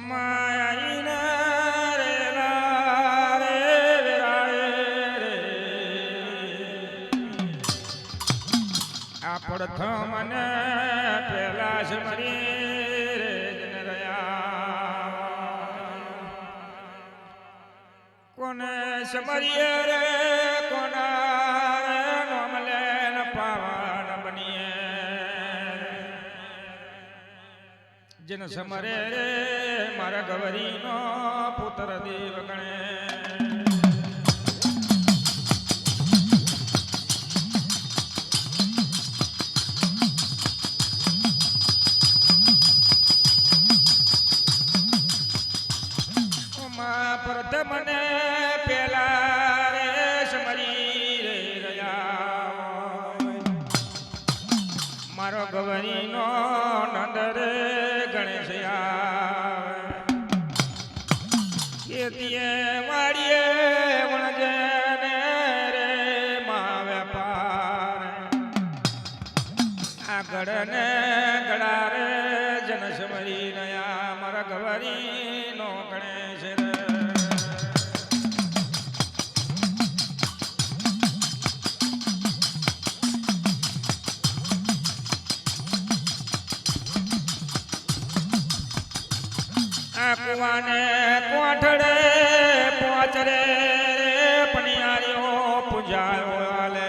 માયાઈને રે રે રે આ પ્રથમ ને પેલા સમરી રે જન રહ્યા કોને સમરીએ રે કોના રે નોમલે ન પાવન બનીએ જન સમરે રે મારા ગવરીનો પુત્ર દેવ ગણે પ્રથમને પેલા રે સમરી રે રહ્યા મારો ગવરીનો નંદ રે ખેતીએ વાડીએ વણજે રે મા વેપાર આગળ ને ગળા રે જન સમરી રહ્યા મારા ગવરીનો ગણેશ રે કુવાને કોઠડે પહોંચરે પણિયારીઓ પૂજાયો આલે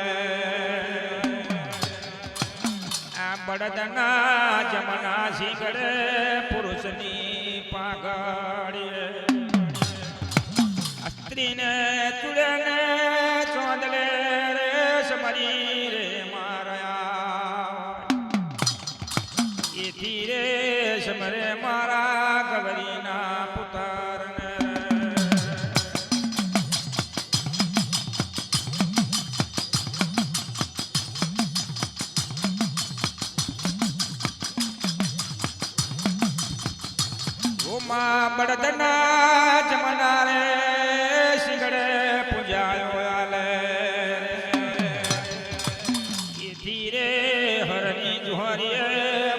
આ બળદના જમના શીખડે પુરુષની પાઘડીએ સ્ત્રીને ચૂડને ચોંદલે રે સમરી રે મારયા એથી રે સમરે મારા ગવરીના પુત્રને ઉમા બળદના જમના રે શિંગડે પૂજાયો આલે એથી રે હરની જુહરીએ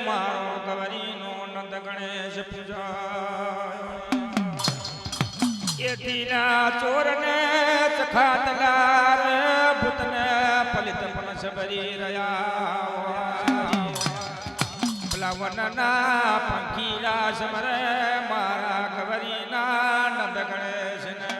મારો ગવરીનો નંદ ગણેશ પૂજાયો એથીના ચોરને ચખાતલા રે ભૂતને પલિત પણ સબરી રહ્યા પ્લાવનના પંખીલા સમરે મારા ગવરીના નંદ ગણેશને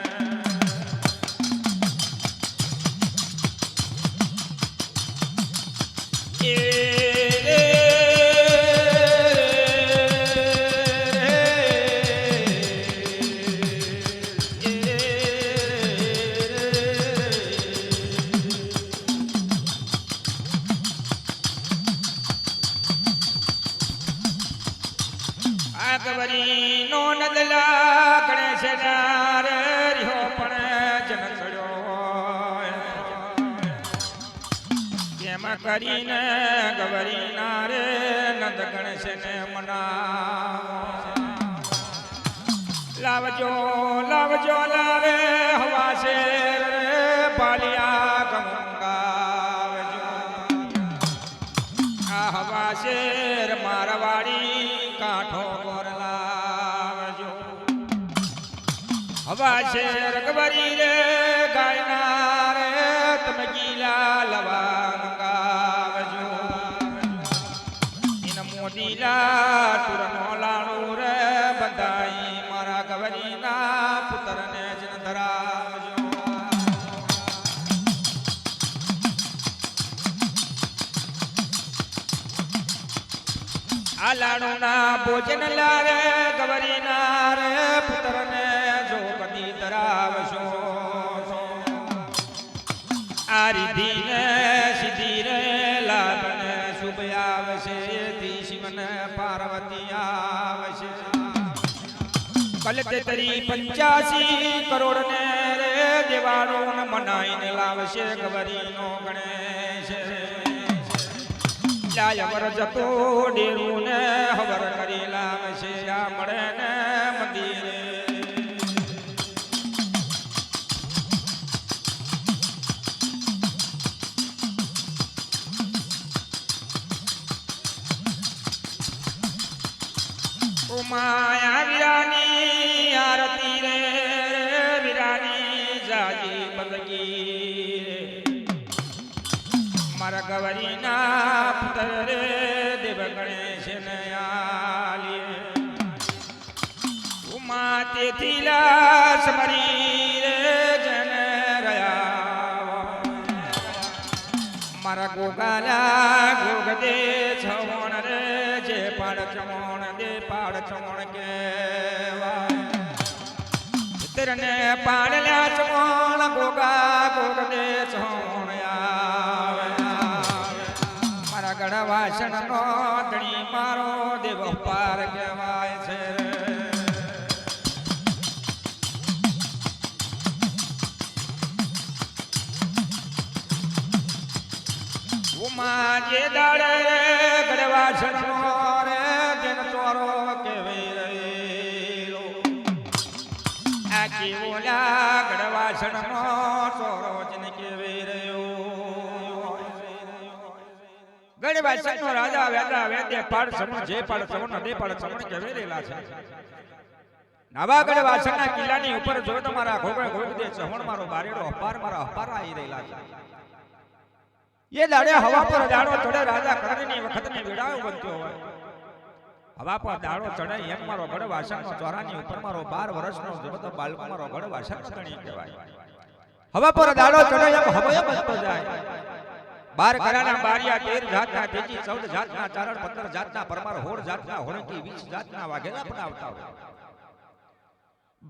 ગવરીનો નદલા ગણેશ રે રહ્યો પણ જન ચડ્યો જેમાં કરીને ગવરીના રે નંદ ગણેશને મનાવો લાવજો લાવજો લાવે હવા શેર રે બાલિયા ગંગાવજો આ હવા શેર મારવાડી કાંઠો હવા શેર ગવરી રે ગાયના રે તમે ગીલા લવા મંગાવજો ઇન મોદીલા તુરનો લાડુ રે બધાઈ મારા ગવરીના પુત્રને જન ધરાવજો આ લાડુના ભોજન લાવે ગવરીના રે પુત્રને ધરાવશો આ રીધિને સીધી રે લાભને શુભ આવશે તી શિવને પાર્વતી આવશે કલતે તરી 85 કરોડ ને રે દેવાળો મનાઈને લાવશે ગવરીનો ગણેશ લાય વર જતો ડેરું ને હવર કરી લાવશે આ મળે ને મંદિરે માયા વિરાની બંદગી મારા ગવરીના પુત્ર રે દેવ ગણેશ ને આલીએ ઉમા તેથી લાસ મરી રે જન રહ્યા મારા ગોગાલા ગોગ દે છવણ રે જે પાડ ચમણ દે પાડ ચમણ કેવા ચિત્રને પાડલ્યા ચમણ ગોગા ગોગ દે છવણ આવે મારા ગઢ વાસણ નો ધણી મારો દેવ પાર કહેવાય છે ઉમા જે દાડે ગઢવાસણ નો રે જન ચોરો કેવી રેલો આખી ઓલા ગઢવાસણ નો ચોરો જન કેવી રહ્યો ગઢવાસણ નો રાજા વેદા વેદે પાડ સમણ જે પાડ સમણ દે પાડ સમણ કેવી રેલા છે નવા ગઢવાસણ ના કિલ્લાની ઉપર જો તમારા ઘોગા ઘોગ દે ચમણ મારો બારેડો અપાર મારા અપાર આવી રહેલા છે ये दाड़े हवा पर दाड़ो चढ़े राजा करणनी वखत ने विड़ायो बनतो होय हवा पर दाड़ो चढ़े एम मारो गढ़ वासण नो चोरानी ऊपर मारो 12 वर्ष नो जबतो बालको मारो गढ़ वासण गणी कहेवाय हवा पर दाड़ो चढ़े एम हवय बनतो जाय 12 घराना बारिया 13 जातना तेजी 14 जातना चारण 15 जातना परमार 16 जातना होणकी 20 जातना वाघेला पण आवता होय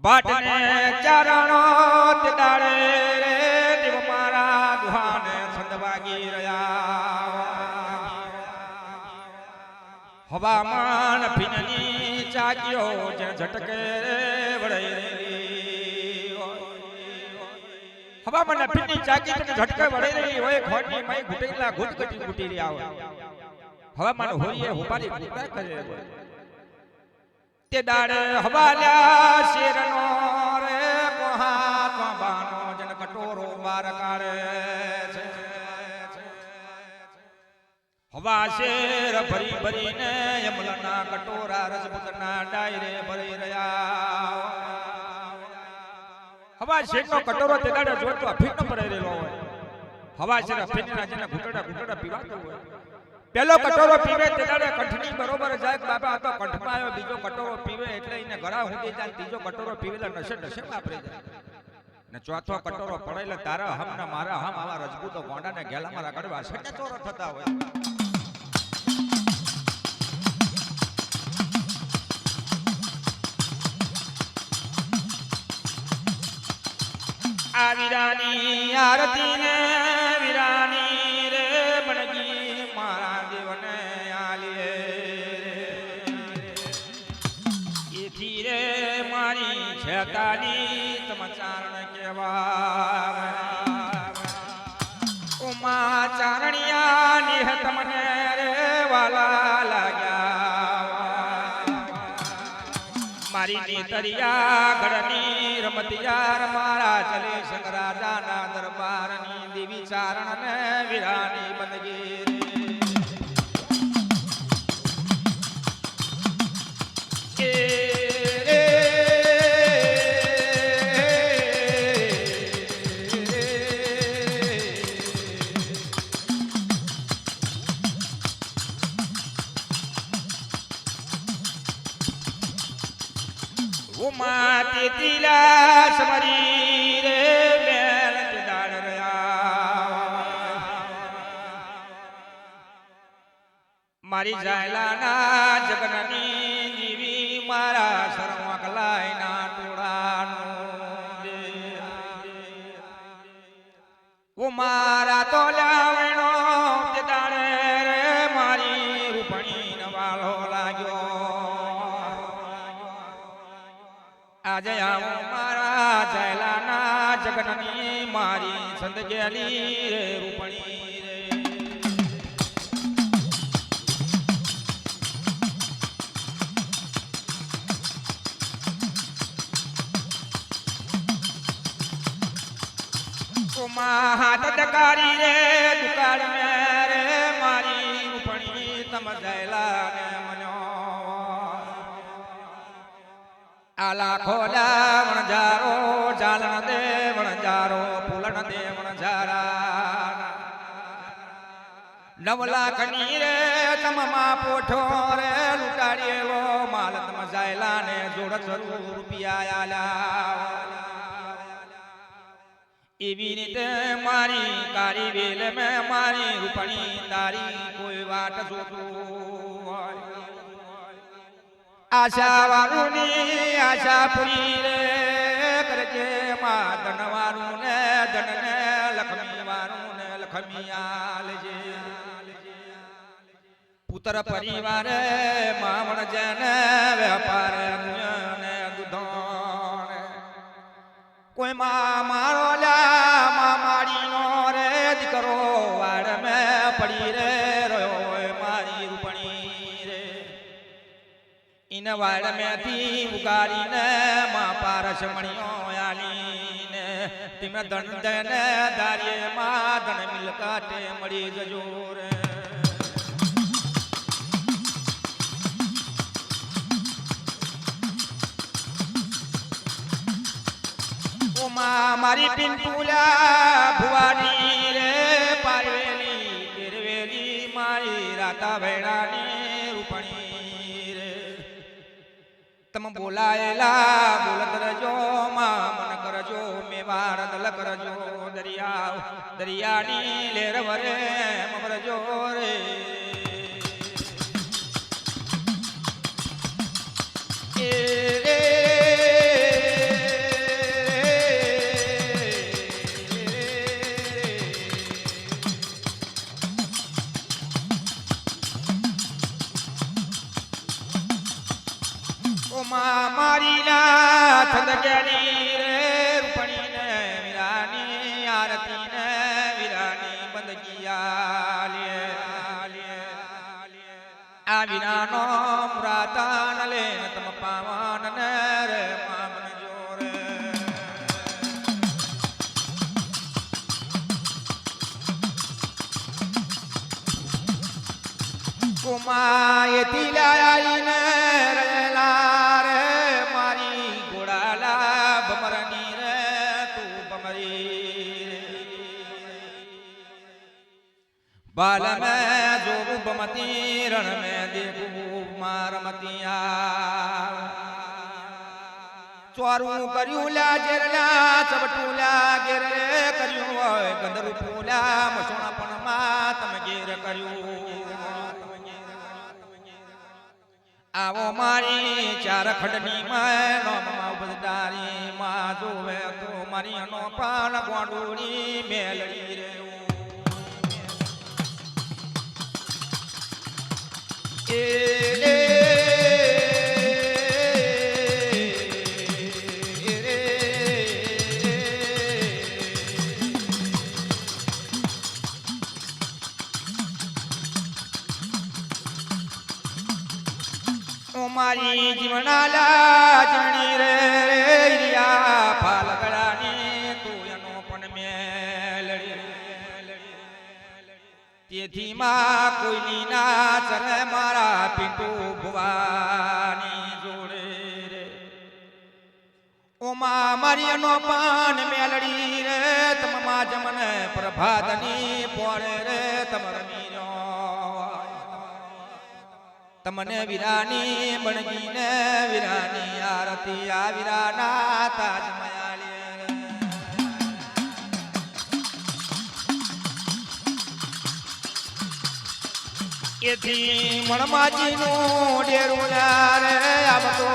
बाटने चारणो ते दाड़े रे देव मारा दुहाने संदवागी રહ્યા હવામાન ફિનની ચાક્યો જે ઝટકે વળઈ રહેલી હવામાન ફિનની ચાકી તને ઝટકે વળઈ રહેલી હોય ખોટી મય ઘૂટેલા ઘૂટકટી ઘૂટી રહ્યા હોય હવામાન હોઈએ હુપારી ઘૂટા કરે તે દાડે હવાલ્યા શેરનો રે કોહા તો બાનો જન કટોરો બાર કાઢે છે હવા શેર ભરી ભરીને યમલના કટોરા રજપૂતના ડાયરે ભરી રહ્યા હવા શેરનો કટોરો તે દાડે જોતો અફીણ ભરાઈ રહેલો હોય હવા શેર અફીણના જેને ઘૂંટડા પીવાતો હોય પેલો કટોરો પીવે તે દાડે કંઠની બરોબર જાય બાબા આ તો કંઠમાં આવ્યો બીજો કટોરો પીવે એટલે એને ગળા સુધી જાય ત્રીજો કટોરો પીવેલા નશે વાપરી જાય ને ચોથો કટોરો પડેલા તારા હમ ને મારા હમ આવા રજપૂતો ગોંડાને ગેલામાં રગડવા સટ્ટે ચોરો થતા હોય આ વીરાની આરતી ને વીરાની રે બણગી મારા દેવને આલીએ એથી રે મારી છેતાલી તમચારણ કેવા ઉમા ચારણિયા નિહ તમને રે વાલા લાગ્યા મારી નેતરિયા ગઢની રમતિયાર મારા ચલે સંગ રાજાના દરબારની દેવી ચારણ ને વીરાની બંદગી ઉમા તેતીલા સમરી રે બેલ તે દાડ રહ્યા મારી જાયલાના જગનની જીવી મારા સરવા કલાયના ટોળાનું દે ઉમારા તો લાવણો તે દાડે રે મારી રૂપણી નવાલો લાગ્યો આજે આવો મારા જયલાના જગનની મારી સંદગેલી રે રૂપણી રે ઉમા હાથ દકારી રે દુકાળ મે રે મારી રૂપણી તમ જયલાને મન્યો આલા ખોલા વણજારો જાલણ દે વણજારો ફૂલણ દે 9 લાખની રે તમમાં પોઠો રે લૂંટાડેલો માલ તમ જાયલા ને જોડ જરૂર રૂપિયા આલા એવી રીતે મારી કારી વેલ મે મારી રૂપણી તારી કોઈ વાટ જોતું હોય આશા વાળુની આશા પૂરી રે કરજે માં ધનવાળું ને ધન ને લક્ષ્મી વાળું ને લક્ષ્મી આલજે પુત્ર પરિવાર મામણ જન વેપાર ને દુધોણ કોઈ માં મારો લા માં મારી નો રે દીકરો વાડ મે પડી રે રોયો મારી રૂપણી રે ઇન વાડ મેથી ઉગાડીને માં પારસ મણિયો આલીને તિમ ધન ધન દારીએ માં ધન મિલકાટે મળી જજો રે મારી પિંટુલા ભુવાની રે પારવેલી પેરવેલી મારી રાતા ભેણાની રૂપણી રે તમ બોલાયેલા બોલત રજો માં મન કરજો મેવાર દલ કરજો દરિયાની લેર વરે મરજો રે મારી ના થદકેલી રે રૂપણી ને વીરાની આરતી ને વીરાની બંદગીયા લે આ વીરાનો મુરાતાન લે તમ પાવન ને રે મામન જોરે કુમાય તિલાઈ ને बाल में जो बमती रण में देखू मारमतिया चोरू कर्यू ला जेरला चबटूला गेर कर्यू गंदरू फूला मसोणा पण मात गेर कर्यू आवो मारी चार खडनी में नोम बददारी मा जोवे तो मारी नो पान गोंडूनी मेलड़ी रे मारी जीवनाला जणी रे रिया फालगडानी तू यनो पण मेलडी तेथी માં કોઈની ના ચરે મારા પિંટુ ભવાની જોડે રે ઓમા મારીનો પાન મેલડી રે તમમા જમને પ્રભાતની પોળે રે તમર મીરો તમને વીરાની બણગીને વીરાની આરતી આ વીરાના તાજ મયાલી એથી મણમાજીનું ડેરું રે આવતો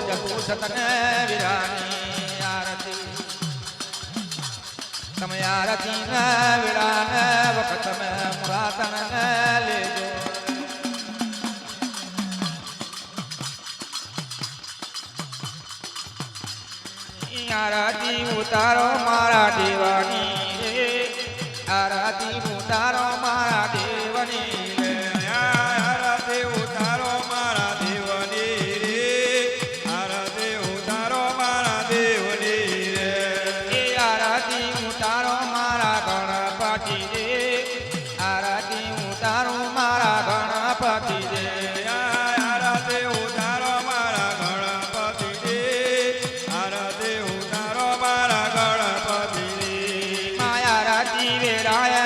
જગુ સતને વીરાની આરતી તમે આરતી ને વીરાને વખત મે મુરાતન ને લેજો આરતી ઉતારો મારા દેવાની રે આરતી ઉતારો મારા દેવની રે આરતી ઉતારો મારા દેવની રે આરતી ઉતારો મારા દેવની રે આરતી ઉતારો મારા ગણપતિ રે આરતી ઉતારો મારા ગણપતિ રે આરતી ઉતારો મારા ગણપતિ રે આરતી માયા રાજી વેરાય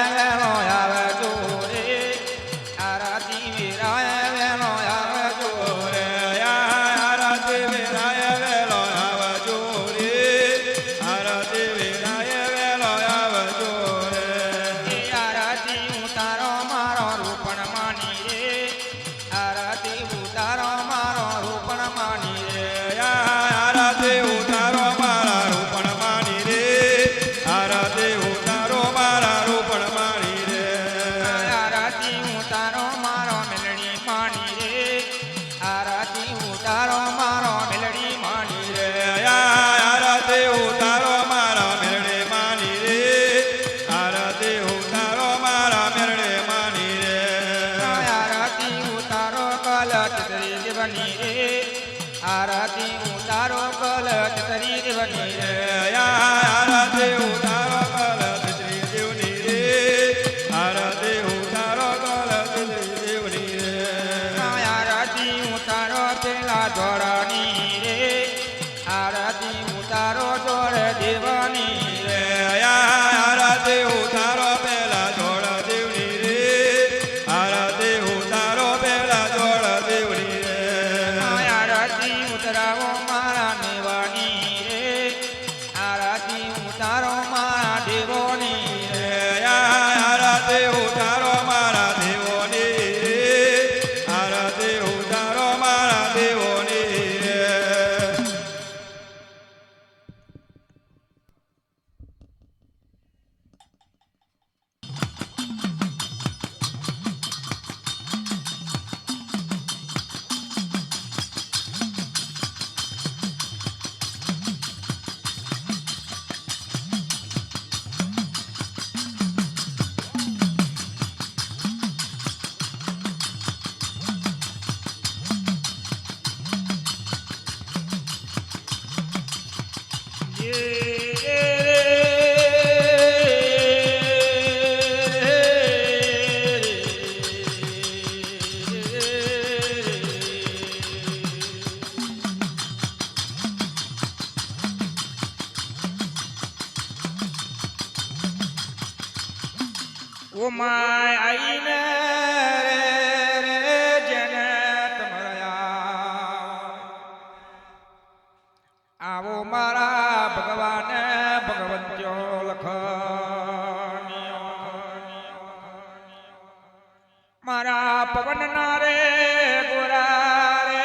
તરી દેવની રે આરતી ઉતારો કલશ દેવની રે આરતી ઉતારો કલશ દેવની રે આરતી ઉતારો પેલા ધોળાની રે આરતી ઉતારો જોડ દેવાની રે આરતી ઉતારો પેલા જોડ દેવની રે આરતી ઉતારો પેલા જોડ દેવની રે આરતી ઉતરાવો મારા દેવાની રે આરતી ઉતારો મારા દેવોની રે આરતી ઉતારો મારા દેવોની રે આરતી ઉતારો મારા દેવોની રે ઓ માય આઈને રે જેને તમારા આવો મારા ભગવાન ભગવંત્યો લખનિયો મારા પવન ના રે ગોરા રે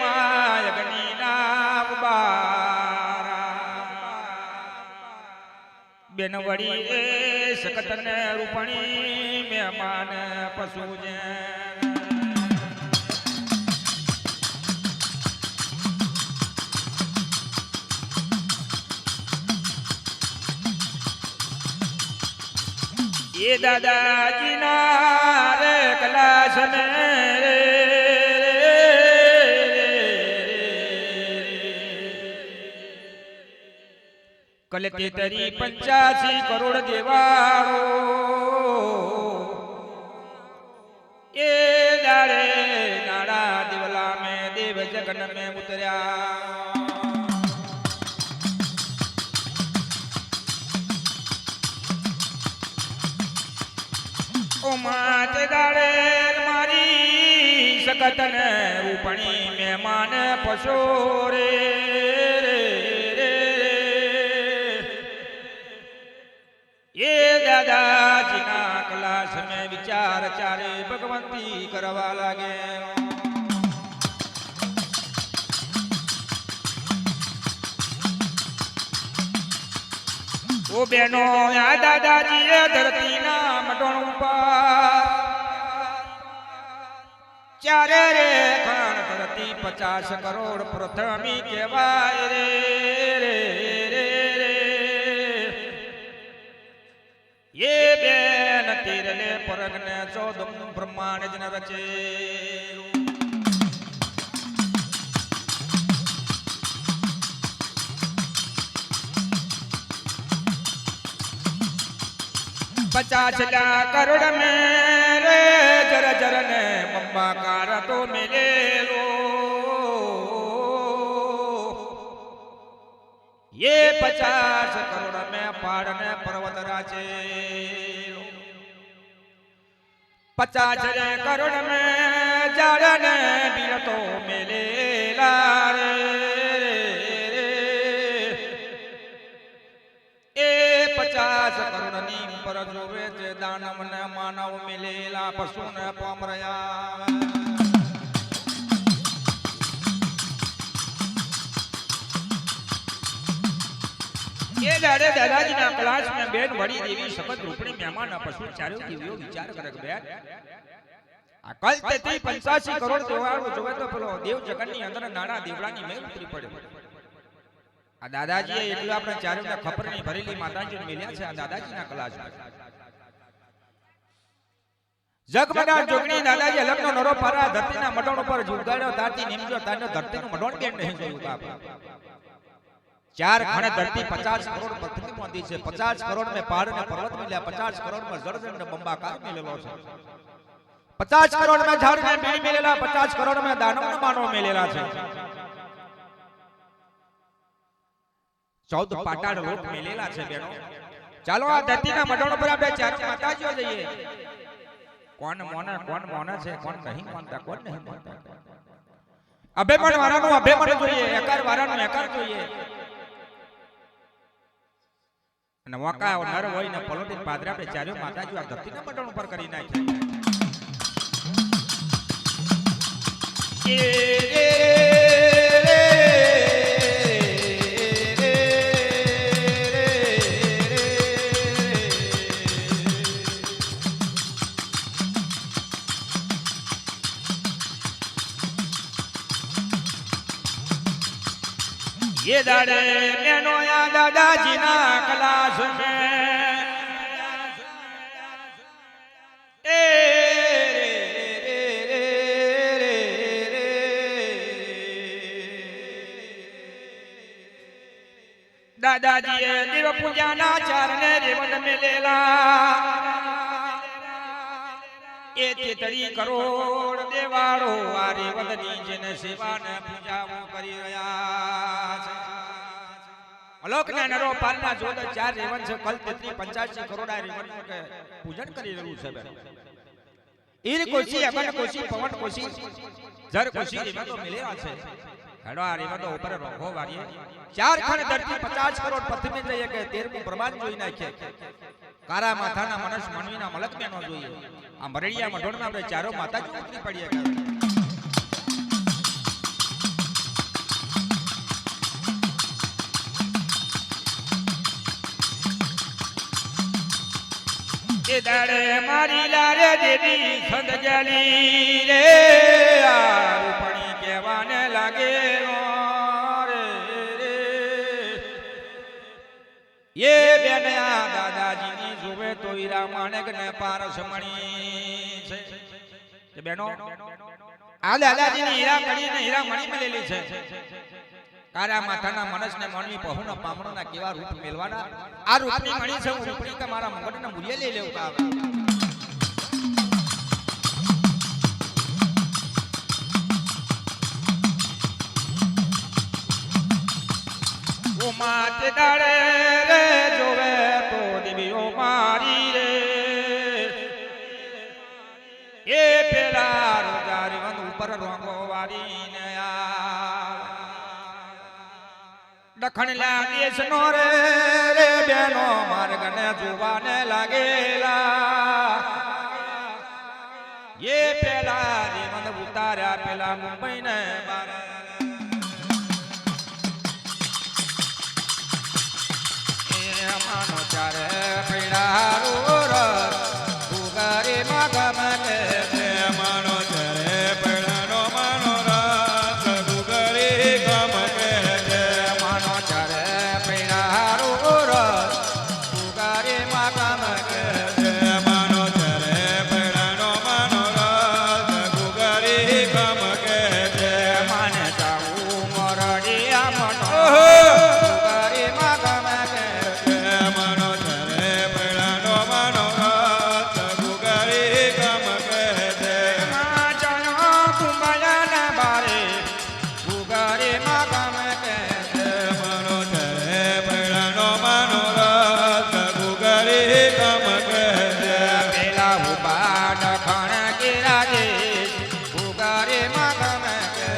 માય અગ્નિ ના બારા બેન વડી એ સકતન રૂપણી મહેમાન પશુ જે એ દાદાજી ના રે કલાશ ને કલે તરી 85 કરોડ દેવાળો એ દાડે નાડા દેવલા મે દેવ જગન મે ઉતર્યા ઓ માતે દાડે મારી સકતન રૂપણી મહેમાન પશો રે ये दादाजी ना कलाश में विचार चारे भगवंती करवा लागे ओ बहनो या दादाजी ये धरती ना मटोण पर चारे रे खान धरती 50 करोड़ प्रथमी केवाय रे ये बेन तीरले परगने 14 ब्रह्मांड जन रचे पचास लाख करोड़ में रे जर जर ने मम्मा कार तो मिले लो ये 50 करोड़ में पहाड़ ने पर्वत राचे 50 करोड़ में जड़ ने बीर तो मिले लारे ए 50 करोड़ नी पर जोवे जे दानव ने मानव मिलेला पशु ने पामरया ये दादे दादाजी ना क्लास में बेन बड़ी देवी शपथ रूपणी मेहमान पशु चारो देवियो विचार करक बेन अकल तेती 85 करोड़ देवाळो जोवे तो पेलो देव जगतनी अंदर नाना देवळानी मेल उतरी पड़े आ दादाजीए એટલું આપણે ચારેને ખપરની ભરેલી માતાજીને મેલ્યા છે આ દાદાજીના ક્લાસ માં જગમના જોગણી દાદાજી અલગનો નરો પારા ધરતીના મઢોણ ઉપર જુગાડ્યો તારતી નિમજો તારનો ધરતીનું મઢોણ બેન નહીં જોયું કા આપણે 85 કરોડ દેવાળો જોવે તો પેલો દેવ જગતની અંદર નાના દેવળાની મેલ ઉતરી પડે આ દાદાજીએ એટલું આપણા ચારેને ખપરની ભરેલી માતાજીને મેલ્યા છે આ દાદાજીના ક્લાસ માં જગમના જોગણી દાદાજી અલગનો નરો પારા ધરતીના મઢોણ ઉપર જુગાડ્યો તારતી નિમજો તારનો ધરતીનું મઢોણ બેન નહીં જોયું કા આપણે चार खण धरती 50 करोड़ पृथ्वी मोदी છે 50 करोड़ में पहाड़ ने पर्वत मिल्या 50 करोड़ में जड़जंड बंबाकार मिलेलो છે 50 करोड़ में झाड़ में बीड़ मिलेला 50 करोड़ में दानव ने मानव मिलेला છે 14 પાટાળ લોક મિલેલા છે બેનો ચાલો આ ધરતીના મઢોળ પર આપણે ચાર માતાજીઓ જઈએ કોણ મોને છે કોણ નહીં માનતા કોણ નહીં માનતા અભેમન વાળાનું અભેમન જોઈએ એકાર વાળાનું એકાર જોઈએ અને વાકા નર હોય ને પલોટી પાદરા આપણે ચાર્યો માતાજી આ ધરતીના મઢોળ ઉપર કરી નાખી ये दाड़े मैनो या दादाजी ना क्लास में ए दादाजी देव पूजा ना चारने रेवत मिलेला ए तेतरी करोड़ देवाड़ो आ रेवतनी जन सेवा ने पूजाओ करी रया अलोक ने नरो पालना जोद चार रेवन से कल 85 करोड़ रेवन के पूजन करी रहू छे ईर कोशी अगन कोशी पवन कोशी जर कोशी रेवन तो मिलेला छे हेडो आ रेवन तो ऊपर रोखो वारिए चार खण धरती 50 करोड़ पृथ्वी में जઈએ કે 13 પ્રમાણ જોઈ નાખે કારા માથાના મનસ મનવીના મલક બેનો જોઈએ આ મરડિયા મઢોળમાં આપણે ચારો માતાજી ઉતરી પડીએ એ દાડે મારી લારે દેવી સંત ગેલી રે આ રૂપણી કહેવાને લાગે ये बेनया दादाजी नी जुवे तो हीरा माणक ने पारस मणि छे जे बेनो आ दादाजी नी हीरा कड़ी ने हीरा मणि मिलेली छे कारा माथाना मनस ने मनवी पहुना पामणोना केवा रूप मेलवाना आ रूपनी मणि छे रूपनी का मारा मंगटना मूल्य ले लेवता आवे ओ माते दाड़े रे जोवे तो देवीओ मारी रे ए पेला रोजारी वन ऊपर रोंगो वारी ने आ दखण ला देश नो रे रे बेनो मार्ग ने जुवाने लागेला ये पेला रे वन उतारा पेला मुंबई ने बार मानो चारे पिड़ारू रस उगारी मगम के मानो चरे पेड़ानो मानो रस गुगरी गम के मानो चारे पिड़ारू रस उगारी मगम के मानो चरे पेड़ानो मानो रस गुगरी गम के मन जाऊ मोरडिया मनो उगारी मगम के मानो चरे पेड़ानो मानो रस गुगरी गम के चलो कुंभलन बारे उगारी मगम के मानो चरे पेड़ानो मानो रस गुगरी गम के पेला उपाड खण गिराजे उगारी मगम के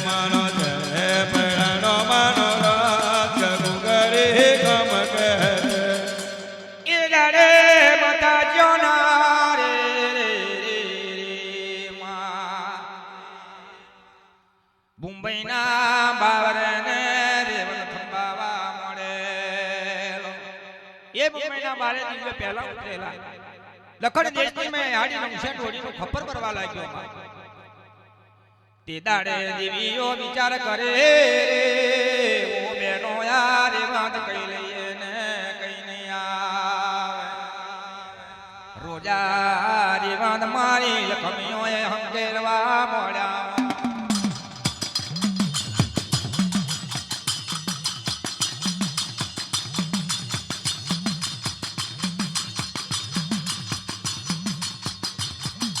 मानो चरे पेड़ानो मानो रस गुगरी गम के इधरे बता जोना रे मां मुंबई ना बावरने रेवन खंबावा मोडेलो ये मुंबई ना बारे दिन में पहला उतरेला लखन देश में हाड़ी नौशे ढोड़ी नो खप्पर परवा लाग्यो ते दाड़े देवीओ विचार करे ओ बेनो यार वाद कई लईए ने कई नहीं आवे रोजा रे वाद मारी लखमियो ए हम केरवा मोड़ा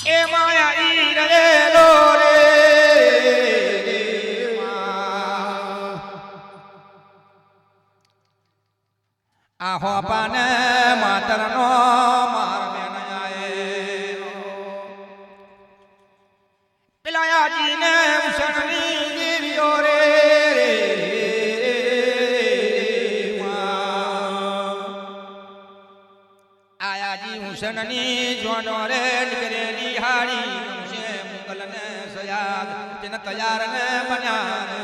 એ માયા ઈ રહેલો રે આ હોપાને માતરનો માર બેન આયે પેલા આજીને ઉસણની દેવીઓ રે આયાજી ઉસણની જોનો રે નીકળેલી હાડી છે મુગલને સયાદ તેને તૈયાર ને બન્યા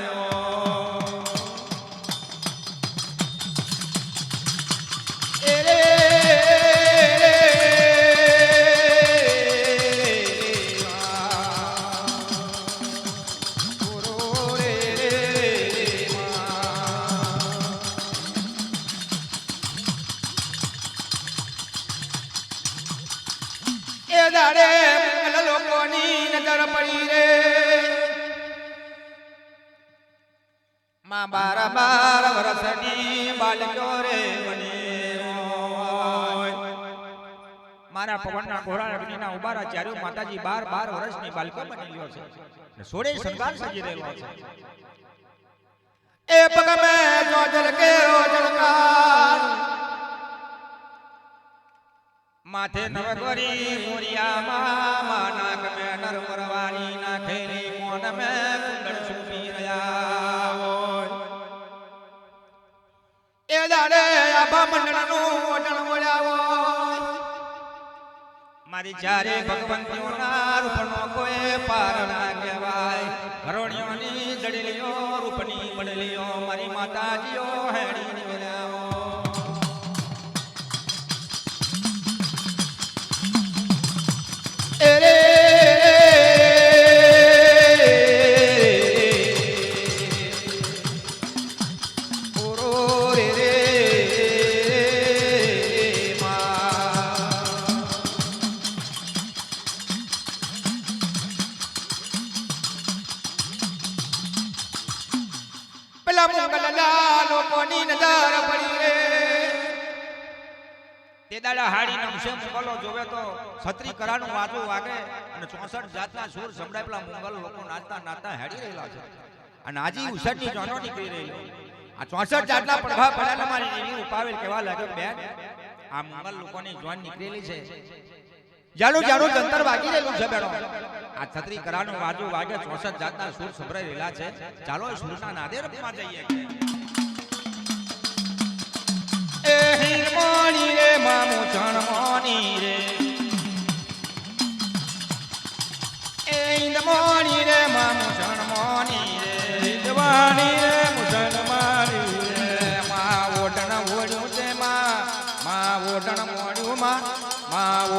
દાડે મંગલ લોકોની નજર પડી રે માં 12 વર્ષની બાળકો રે બની મારા પવનના ઘોડા અગ્નિના ઉબારા ચાર્યો માતાજી 12 વર્ષની બાળકો બની ગયો છે ને સોળે શણગાર સજી રહેલો છે એ પગ મે જો જલકે ઓ જલકાર માથે નવગરી મોરિયામાં નાક મે નરમરવાની નાખેલી કોણ મે કુંડળ સુપી રહ્યા હોય એ દાડે આભા મંડળનું ઓઢણ વળ્યા હોય મારી ચારે ભગવંતીઓના રૂપનો કોઈ પાર ના કહેવાય ઘરોણીઓની જડેલીઓ રૂપની બડલીઓ મારી માતાજીઓ હેડી નીકળ્યા પેલા મંગલલા લોકોની નજર પડી રે તે દાડા હાડીનો ઉસે મંગલો જોવે તો છત્રી કરાનું વાજો વાગે અને 64 જાતના સુર સંભળાય પેલા મંગલ લોકો નાચતા નાચતા હેડી રહેલા છે અને આજી ઉસડની જોનો નીકળી રહી આ 64 જાતના પ્રભાવ પડેલા મારી દેવી ઉપાવેલ કેવા લાગે બેન આ મંગલ લોકોની જોન નીકળેલી છે જાડું જાડું જંતર વાગી રહેલું છે બેનો આ છત્રી કરાનું વાજો વાગે 64 જાતના સુર સંભળાઈ રહેલા છે ચાલો સુરના નાદે રમવા જઈએ એ હિરમોણી રે મામુ ચણમોણી રે એ હિંદમોણી રે મામુ ચણમોણી રે હિંદવાણી રે મુસલમાની રે માં ઓઢણ ઓઢ્યું તે માં ઓઢણ મોડ્યું માં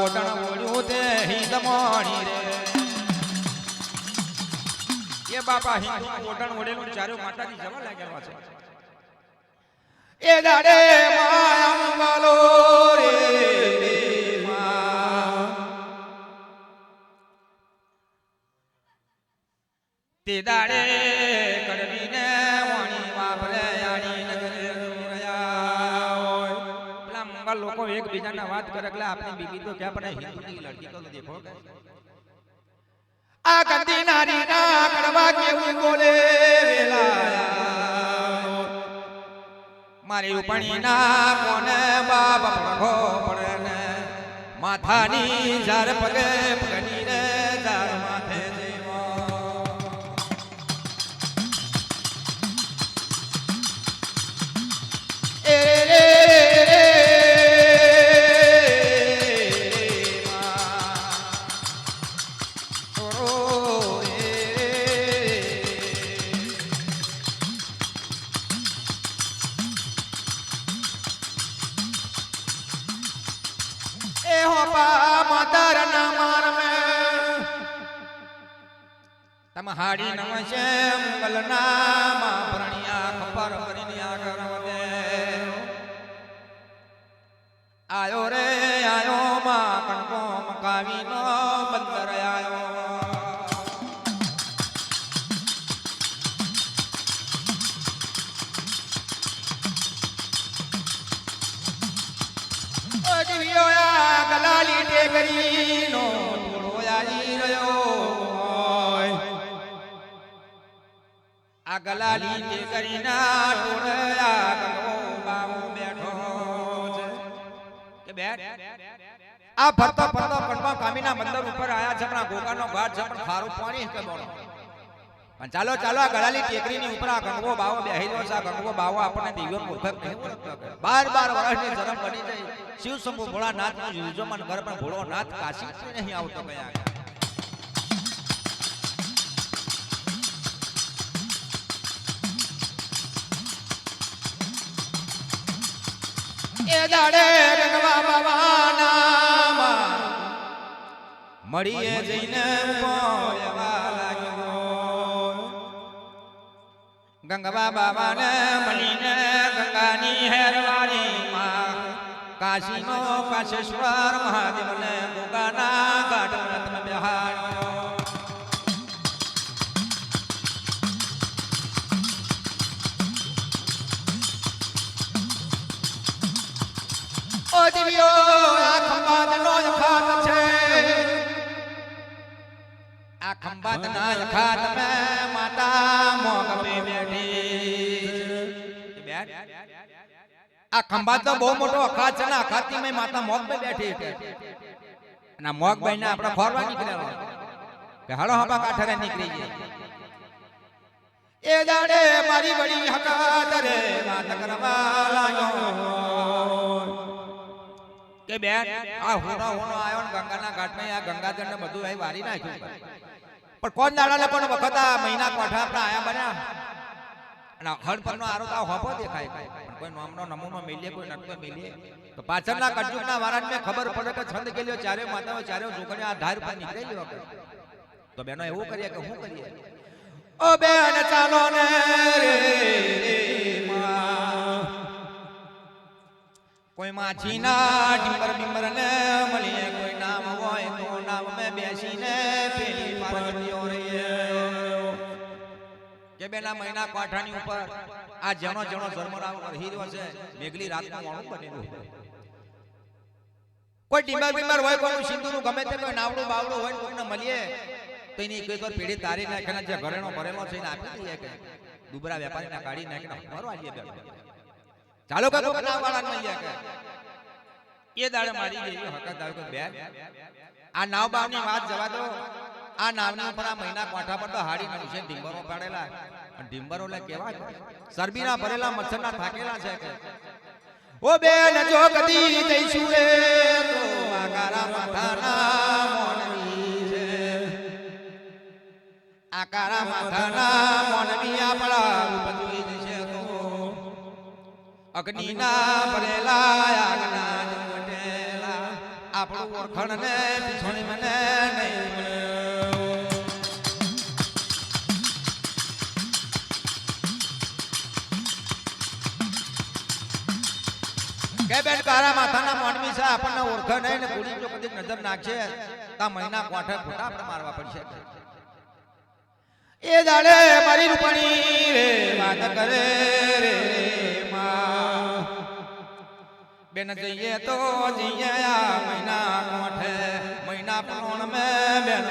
ઓઢણ ઓઢ્યું તે હિંદમોણી રે એ બાપા હિંદ ઓઢણ ઓઢેલું ચાર્યો માતાજી જવા લાગ્યા છે એ દાડે મંગલો રે તે દાડે કડવીને વાણી વાપરે આડી નગરે રહ્યા હોય પેલા મંગલ લોકો એકબીજાના વાત કરે એટલે આપણી બીબી તો ક્યાં પણ હિન્દુની લડકી તો દેખો આ ગંદી નારી ના કડવા કેવું બોલે વેલા મારી રૂપણી ના કોને બાપ પડખો પડે ને માથાની ઝાર પગે પગની રે ઝાર માથે દેવો એ રે હાડી નમશે મંગલના માં પરણિયા ખબર કરીને આગળ વધે આયો રે આયો માં કણકો મકાવીનો બંદર આયો ઓ દિવ્યો આ ગલાલી ટેકરીનો જાઈ રહ્યો હોય. આ ગલાલી તે કરીના ટોળયા ગંગો બાવો બેઠો છે કે બેઠ આ ફરતો ફરતો કણવા કામીના મંદિર ઉપર આયા છે. પણ આ ગોગાનો ઘાટ છે પણ ખારું પાણી કે બોલો. પણ ચાલો ચાલો આ ગળાલી ટેકરીની ઉપર આ ગંગો બાવો બેહી રહ્યો છે. આ ગંગો બાવો આપણને દિવ્ય મૂર્ખક નહીં ઓળખતો. 12 વર્ષની જન્મ બની જાય. શિવ શંભુ ભોળાનાથનો યુજમાન ઘર પણ ભોળોનાથ કાશીથી નહીં આવતો ગયા. એ દાડે ગંગવા બાવાના મળીએ જઈને બોલવા લાગ્યો. ગંગવા બાવાને મળીને ગંગાની હેરવાણી માં કાશીનો કાશેશ્વર મહાદેવને ગોગાના ઘાટમાં તમે બેહાડ્યો. ઓ દિવ્યો આ ખંભાતનો યખાત છે. આ ખંભાતના યખાત મે માતા મોગ પે બેઠી છે. આ ખંભાત તો બહુ મોટો અખાત છે ને. અખાતની મે માતા મોગ પે બેઠી છે. અને મોગ બઈને આપણે ફરવા નીકળ્યા કે હાલો હબા કાઠરે નીકળી જાય. એ દાડે મારી વડી હકાત રે વાત કરવા લાગ્યો કે બેન આ હોનો આયો ને ગંગાના ઘાટમાં આ ગંગાજળને બધું અહીં વારી નાખ્યું. પણ કોણ દાડા કોણ વખત આ મહિના કોઠા આપણા આયા બન્યા. અને હર પરનો આરો તો હોપો દેખાય. પણ કોઈ નામનો નમૂનો મેલીએ કોઈ નટકો મેલીએ તો પાછળના કટયુગના વારાને ખબર પડે કે છંદ કેલ્યો ચારે માતાઓ ચારે છોકરીઓ આ ધાર પર નીકળેલી વખત. તો બેનો એવું કરીએ કે શું કરીએ. ઓ બેન ચાલો ને રે કોઈ માછીના ડિંબર બિંબર ને મળીએ. કોઈ નામ હોય તો નામ મે બેસીને પેલી પાર્વતીઓ રહીએ. કે બેના મહિના કોઠાની ઉપર આ જણો જણો ધર્મરાવ હીરો છે. મેઘલી રાતનું મોણું બનેલું. કોઈ ડિંબર બિંબર હોય કોઈનું સિંધુનું ગમે તે કોઈ નાવડું બાવડું હોય કોઈને મળીએ તો એની કોઈ તો પેઢી તારી નાખે જે ઘરેણો ભરેલો છે એને આપી દઈએ. કે દુબરા વેપારીને કાઢી નાખીને મારો આલીએ બે ચાલો કે કોઈ નામ વાળા મળી જાય. એ દાડે મારી ગઈ હકત આવે કે બેન આ નાવ બાવની વાત જવા દો. આ નાવની ઉપર આ મહિના કોઠા પર તો હાડી ને છે ઢીંબરો પાડેલા. અને ઢીંબરો એટલે કેવા સરબીના ભરેલા મચ્છરના થાકેલા છે. કે ઓ બેન જો કદી જઈશું રે તો આકારા માથાના મોનવી છે. આકારા માથાના મોનવી આપણા ઉપજી જશે તો અગ્નિના ભરેલા આગના જમટેલા આપણું ઓળખણ ને પીછોણી મને નહીં મળ્યો. કે બેન કારા માથાના મોનવી છે આપણને ઓળખણ નહીં ને પૂરી જો કદી નજર નાખશે તા મહિના કોઠે ફોટા આપણે મારવા પડશે. એ દાડે મારી રૂપણી રે વાત કરે રે બેન જઈએ તો જઈએ આ મહિના કોઠે મહિના પણ મે બેન